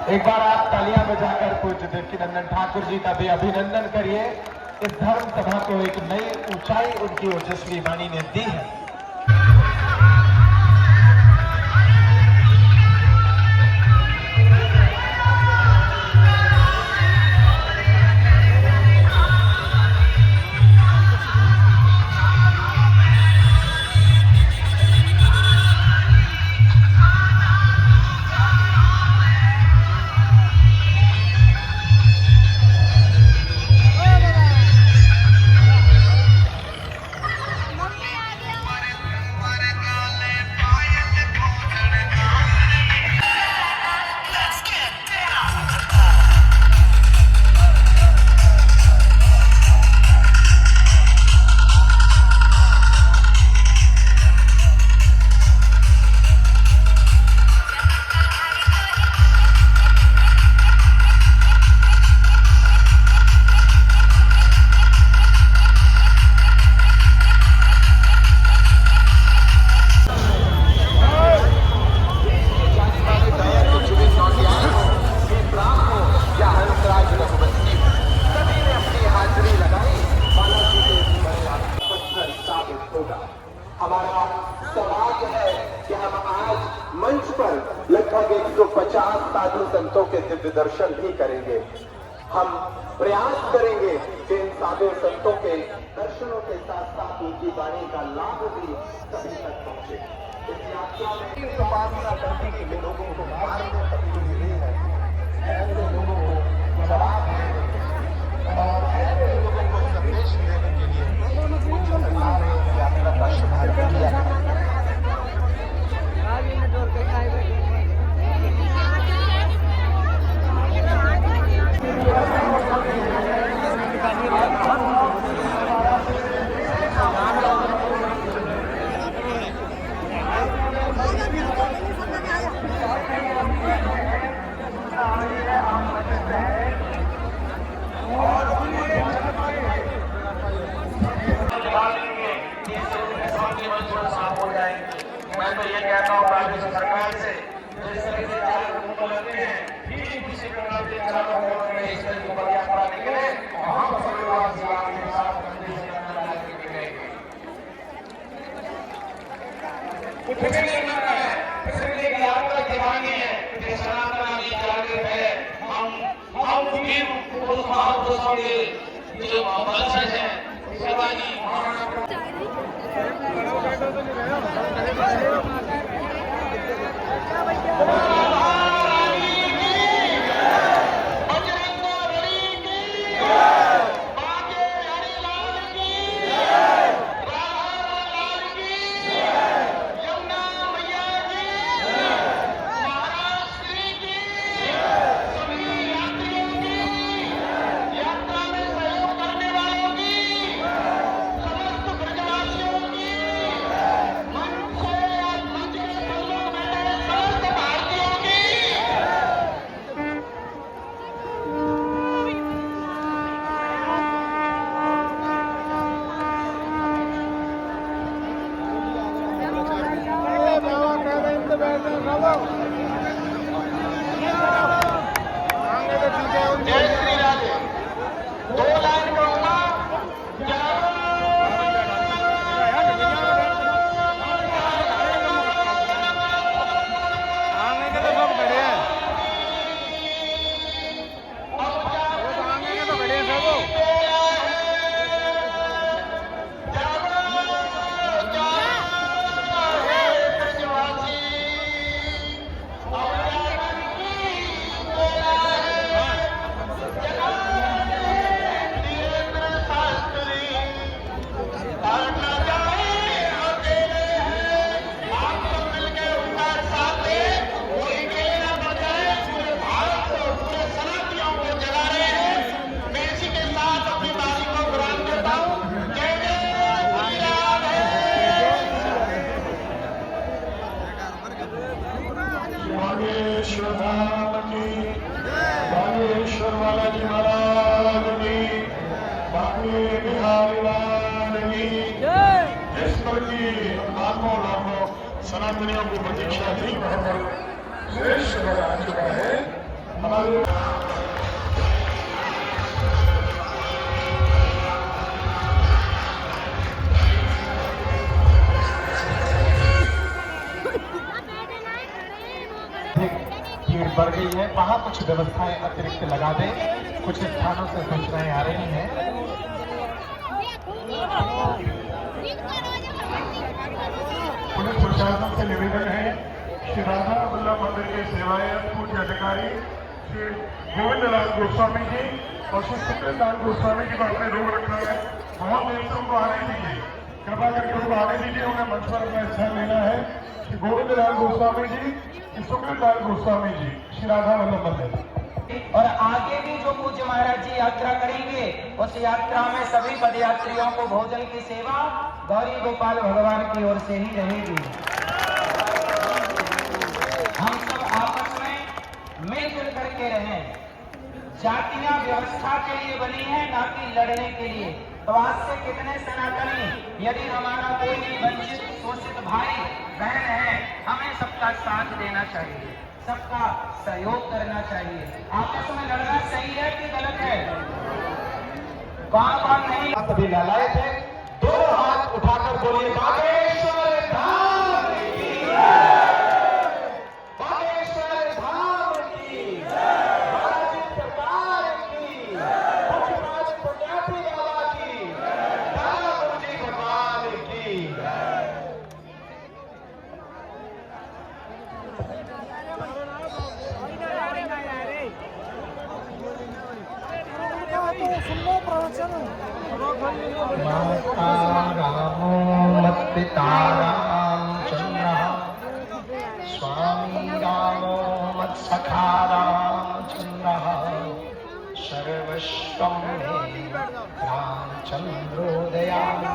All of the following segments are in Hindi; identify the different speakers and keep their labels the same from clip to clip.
Speaker 1: एक बार आप तालियां बजाकर पूज्य देवकीनंदन ठाकुर जी का भी अभिनंदन करिए। इस धर्म सभा को एक नई ऊंचाई उनकी ओजस्वी वाणी ने दी है।
Speaker 2: हमारा सवाल है कि हम आज मंच पर लगभग 150 साधु संतों के दिव्य दर्शन भी करेंगे। हम प्रयास करेंगे कि इन साधु संतों के दर्शनों के साथ साथ उनकी वाणी का लाभ भी सभी तक पहुंचे। इस यात्रा में उपासना करने के लिए लोगों को मार्ग में तब्दीली मिली है, ऐसे लोगों को जवाब देने और ऐसे लोगों को संदेश देने के लिए उच्च सरकार ने इस यात्रा का शुभारंभ किया है। मैं तो ये कहता हूँ राज्य सरकार से, जिस तरह से चालक मुक्त लगते हैं ठीक उसी प्रकार से चालक मुक्त में इस तरह की पदयात्रा निकले और हम परिवार से आपके साथ कंधे से कंधा मिलाकर निकलेंगे। कुछ भी नहीं करना है, सिर्फ एक यात्रा की वाणी है कि सनातन आदि जागृत है। हम भी उस महापुरुषों के जो वंशज हैं, शिवाजी महाराज सनातनियों की प्रतीक्षा थी, वह पर श्रेष्ठ आ चुका है।
Speaker 1: अधिक भीड़ बढ़ गई है, वहां कुछ व्यवस्थाएं अतिरिक्त लगा दें। कुछ स्थानों से सूचनाएं आ रही हैं।
Speaker 3: पुलिस प्रशासन से निवेदन है, श्री राधा वल्लभ मंदिर के सेवायत पूज्य अधिकारी श्री गोविंद लाल गोस्वामी जी और श्री सुखदेव लाल गोस्वामी जी को आपने रोक रखा है। बहुत देर से उनको आने दीजिए, कृपा करके उनको आने दीजिए। उन्हें मंच पर अपना स्थान लेना है। श्री गोविंद लाल गोस्वामी जी, श्री सुखदेव लाल गोस्वामी जी, श्री राधा वल्लभ मंदिर।
Speaker 4: और आगे भी जो पूज्य महाराज जी यात्रा करेंगे, उस यात्रा में सभी पदयात्रियों को भोजन की सेवा गौरी गोपाल भगवान की ओर से ही रहेगी। हम सब आपस में मिलजुल करके रहें। जातियां व्यवस्था के लिए बनी है, ना कि लड़ने के लिए। तो आज से कितने सनातनी, यदि हमारा कोई भी वंचित शोषित भाई बहन है, हमें सबका साथ देना चाहिए, सबका सहयोग करना चाहिए। आपस में लड़ना सही है कि गलत है? कौन कौन नहीं?
Speaker 1: सभी लालायत है, दोनों हाथ उठाकर बोलिए बागेश्वर धाम की, बागेश्वर धाम की, महाराज सरकार की, मुख्यमंत्री पुण्यार्थी बाबा की, दादा गुरुजी भगवान की। माता रामो मत्पिता रामचंद्रः, स्वामी रामो मत्सखा रामचंद्रः, सर्वस्वं मे रामचंद्रो दयालु,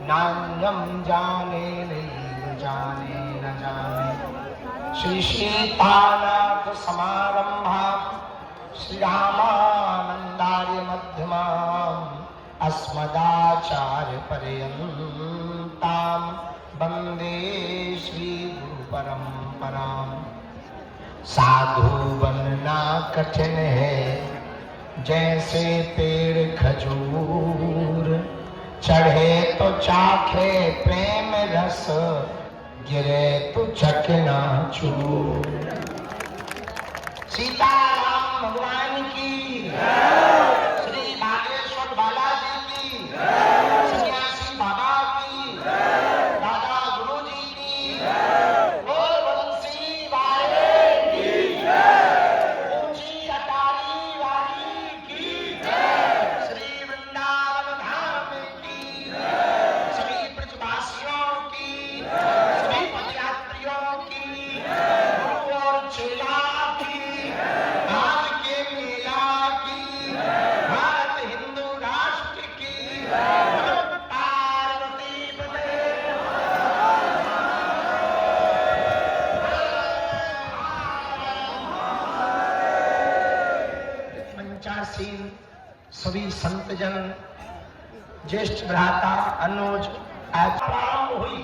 Speaker 1: नान्यं जाने नैव जाने न जाने। श्री सीतानाथ समारंभा श्री रामानंदार्य मध्यमाम् अस्मदाचार्य पर्यन्ताम् वंदे श्री गुरु परंपराम्। साधु बनना कठिन है, जैसे पेड़ खजूर, चढ़े तो चाखे प्रेम रस, गिरे तो चकना चूर। सीताराम भगवान की, श्री बागेश्वर बालाजी की, सन्यासी बाबा की, दादा गुरुजी की, बोल बंसी वाले की, ऊंची अटारी वाली की, श्री वृंदावन धाम की, सभी ब्रजवासियों की, सभी पदयात्रियों की, गुरु और चेला की, आज के मेला की, भारत हिंदू राष्ट्र की, पार्वती पते। मंचासीन सभी संतजन, ज्येष्ठ भ्राता अनुज, आज प्रारंभ हुई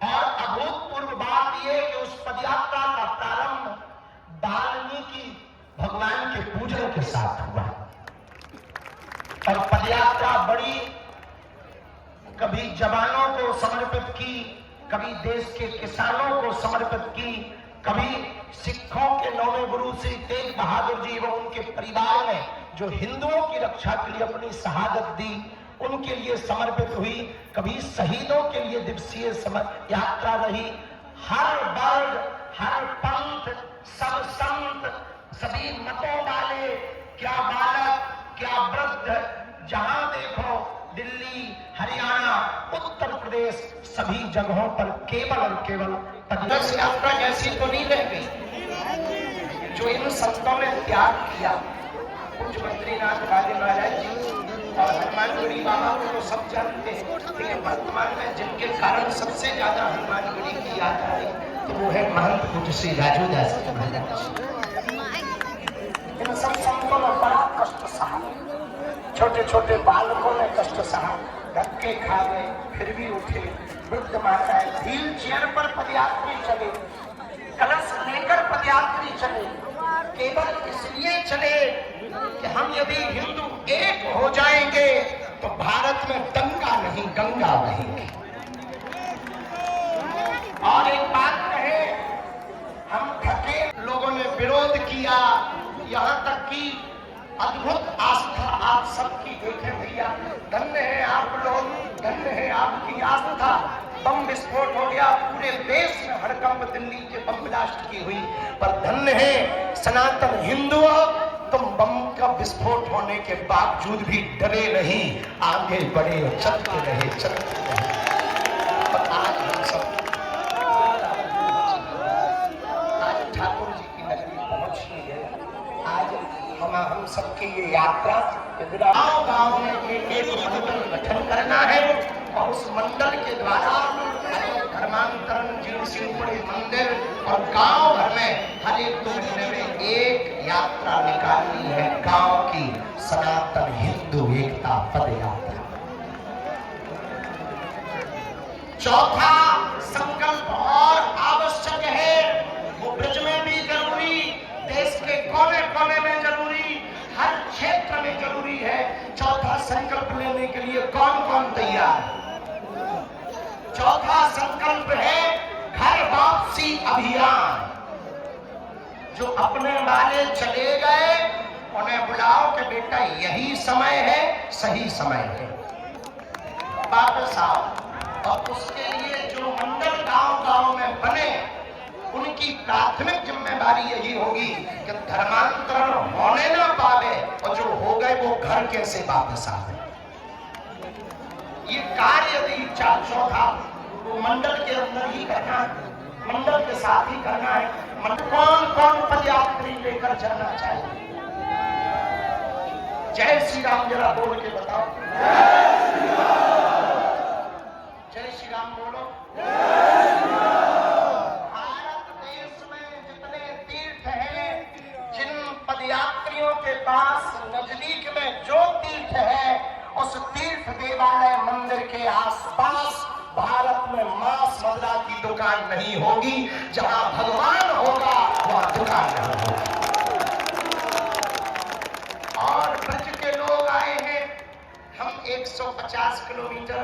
Speaker 1: और अभूतपूर्व बात यह कि उस पदयात्रा का प्रारंभ वाल्मीकि भगवान के पूजन के साथ हुआ। और पदयात्रा बड़ी, कभी जवानों को समर्पित की, कभी देश के किसानों को समर्पित की, कभी सिखों के नौवें गुरु श्री तेग बहादुर जी एवं उनके परिवार ने जो हिंदुओं की रक्षा के लिए अपनी शहादत दी, उनके लिए समर्पित हुई। कभी शहीदों के लिए दिवसीय यात्रा रही। हर वर्ग, हर पंथ, सब संत, सभी मतों वाले, क्या बालक, क्या वृद्ध, जहां देखो दिल्ली, हरियाणा, उत्तर प्रदेश, सभी जगहों पर केवल और केवल पदयात्रा यात्रा जैसी तो नहीं रह गई जो इन संतों ने त्याग किया। पूज्य मंत्रीनाथ राजे महाराज जी और हनुमानगढ़ी बाबा को तो सब जानते हैं, लेकिन वर्तमान में जिनके कारण सबसे ज्यादा हनुमानगढ़ी की याद आ रही तो वो है महंत पूज्य श्री राजूदास जी महाराज। इन सब संतों ने बड़ा कष्ट सहा, छोटे छोटे बालकों ने कष्ट सहा, धक्के खा गए फिर भी उठे। वृद्ध माताएं व्हील चेयर पर पदयात्री चले, कलश लेकर पदयात्री चले, केवल इसलिए चले कि हम यदि हिंदू एक हो जाएंगे तो भारत में दंगा नहीं गंगा बहेगी। और एक बात कहे, हम थके विरोध किया। यहाँ तक कि अद्भुत आस्था आप सबकी देखें भैया, धन्य है आप लोग, धन्य है आपकी आस्था। बम विस्फोट हो गया, पूरे देश में हड़कंप दिल्ली के बम ब्लास्ट की हुई, पर धन्य है सनातन हिंदू, तुम बम का विस्फोट होने के बावजूद भी डरे नहीं, आगे बढ़े और चलते रहे, चलते रहे। और आज हम सब आज ठाकुर जी की नगरी पहुंच ही गए। आज हम सबकी ये यात्रा गाँव गाँव में एक मंडल गठन करना है और उस मंडल के द्वारा धर्मांतरण, जीर्ण सिंहपुरी मंदिर और गांव भर में हर एक 2 महीने में एक यात्रा निकालनी है, गांव की सनातन हिंदू एकता पद यात्रा। चौथा संकल्प और आवश्यक है, वो ब्रज में भी जरूरी, देश के कोने कोने में जरूरी, हर क्षेत्र में जरूरी है। चौथा संकल्प लेने के लिए कौन कौन तैयार? चौथा संकल्प है घर वापसी अभियान। जो अपने वाले चले गए उन्हें बुलाओ कि बेटा यही समय है, सही समय है, वापस आओ। और उसके लिए जो मंडल गांव गांव में बने, उनकी प्राथमिक जिम्मेदारी यही होगी कि धर्मांतरण होने ना पावे और जो हो गए वो घर कैसे वापस आवे। ये कार्य यदि चौथा वो मंडल के अंदर ही करना है, मंडल के साथ ही करना है। कौन कौन पदयात्री लेकर जाना चाहिए? जय श्री राम जरा बोल के बताओ। जय श्री राम बोलो। भारत देश में जितने तीर्थ हैं, जिन पदयात्रियों के पास नजदीक में जो तीर्थ है, उस तीर्थ देवालय मंदिर के आसपास भारत में मांस मदिरा की दुकान नहीं होगी। जहां भगवान होगा वहां दुकान नहीं होगी। और ब्रज के लोग आए हैं, हम 150 किलोमीटर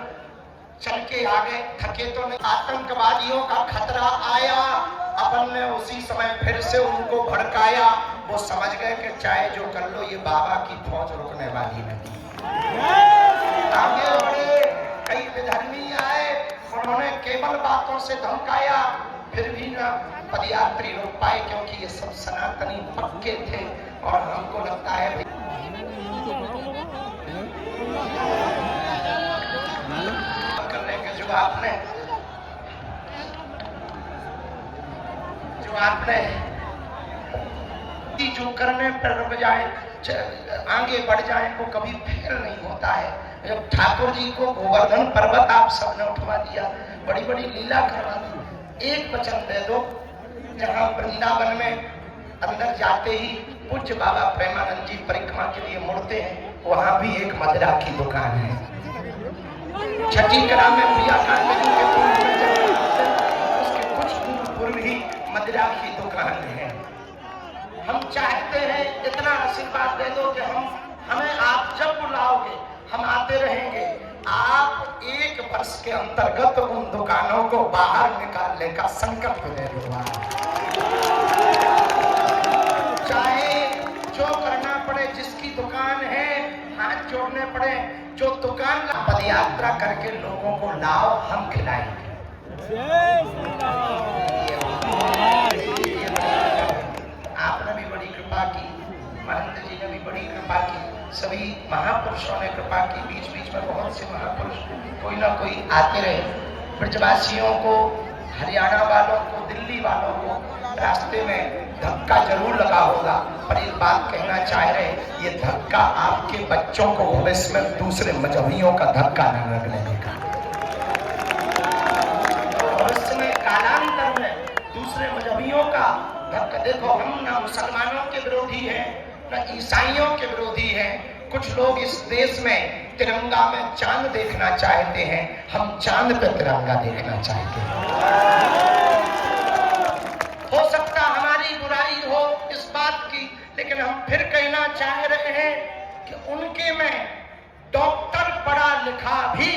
Speaker 1: चल के आ गए, थके तो नहीं। आतंकवादियों का खतरा आया, अपन ने उसी समय फिर से उनको भड़काया। वो समझ गए कि चाहे जो कर लो, ये बाबा की फौज रुकने वाली नहीं। आगे बढ़े, कई विधर्मी आए, उन्होंने केवल बातों से धमकाया, फिर भी ना पदयात्री रोक पाए, क्योंकि ये सब सनातनी पक्के थे। और हमको लगता है करने के जो आपने जो करने पर रुक जाए, आगे बढ़ जाए, वो कभी फेल नहीं होता है। जब ठाकुर जी को गोवर्धन पर्वत आप सबने उठवा दिया, बड़ी बड़ी लीला करवा दी, एक वचन दे दो, जहां वृंदावन में अंदर जाते ही पूज्य बाबा प्रेमानंद जी परिक्रमा के लिए मुड़ते हैं, वहां भी एक मदिरा की दुकान है। छठी कला में प्रिया कांड उसके कुछ दूर पूर्व ही मदिरा की दुकान है। हम चाहते हैं इतना आशीर्वाद दे दो कि हमें आप जब बुलाओगे हम आते रहेंगे। आप 1 वर्ष के अंतर्गत उन दुकानों को बाहर निकालने का संकल्प ले लो। चाहे जो करना पड़े, जिसकी दुकान है हाथ जोड़ने पड़े, जो दुकान का पदयात्रा करके लोगों को लाओ, हम खिलाएंगे। आपने भी बड़ी कृपा की, महंत जी ने भी बड़ी कृपा की, सभी महापुरुषों ने कृपा की। बीच बीच में बहुत से महापुरुष कोई ना कोई आते रहे। ब्रजवासियों को, हरियाणा वालों को, दिल्ली वालों को रास्ते में धक्का जरूर लगा होगा, पर एक बात कहना चाह रहे, ये धक्का आपके बच्चों को भविष्य में दूसरे मजहबियों का धक्का न लगने देगा। भविष्य में कालांतर में दूसरे मजहबियों का धक्का। देखो, हम ना मुसलमानों के विरोधी हैं, ना ईसाइयों के विरोधी हैं। कुछ लोग इस देश में तिरंगा में चांद देखना चाहते हैं, हम चांद पे तिरंगा देखना चाहते हैं। हो सकता हमारी बुराई हो इस बात की, लेकिन हम फिर कहना चाह रहे हैं कि उनके में डॉक्टर पढ़ा लिखा भी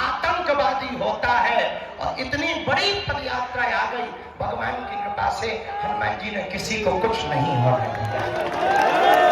Speaker 1: आतंकवादी आदि होता है। और इतनी बड़ी पद यात्रा आ गई, भगवान की कृपा से हनुमान जी ने किसी को कुछ नहीं होने दिया।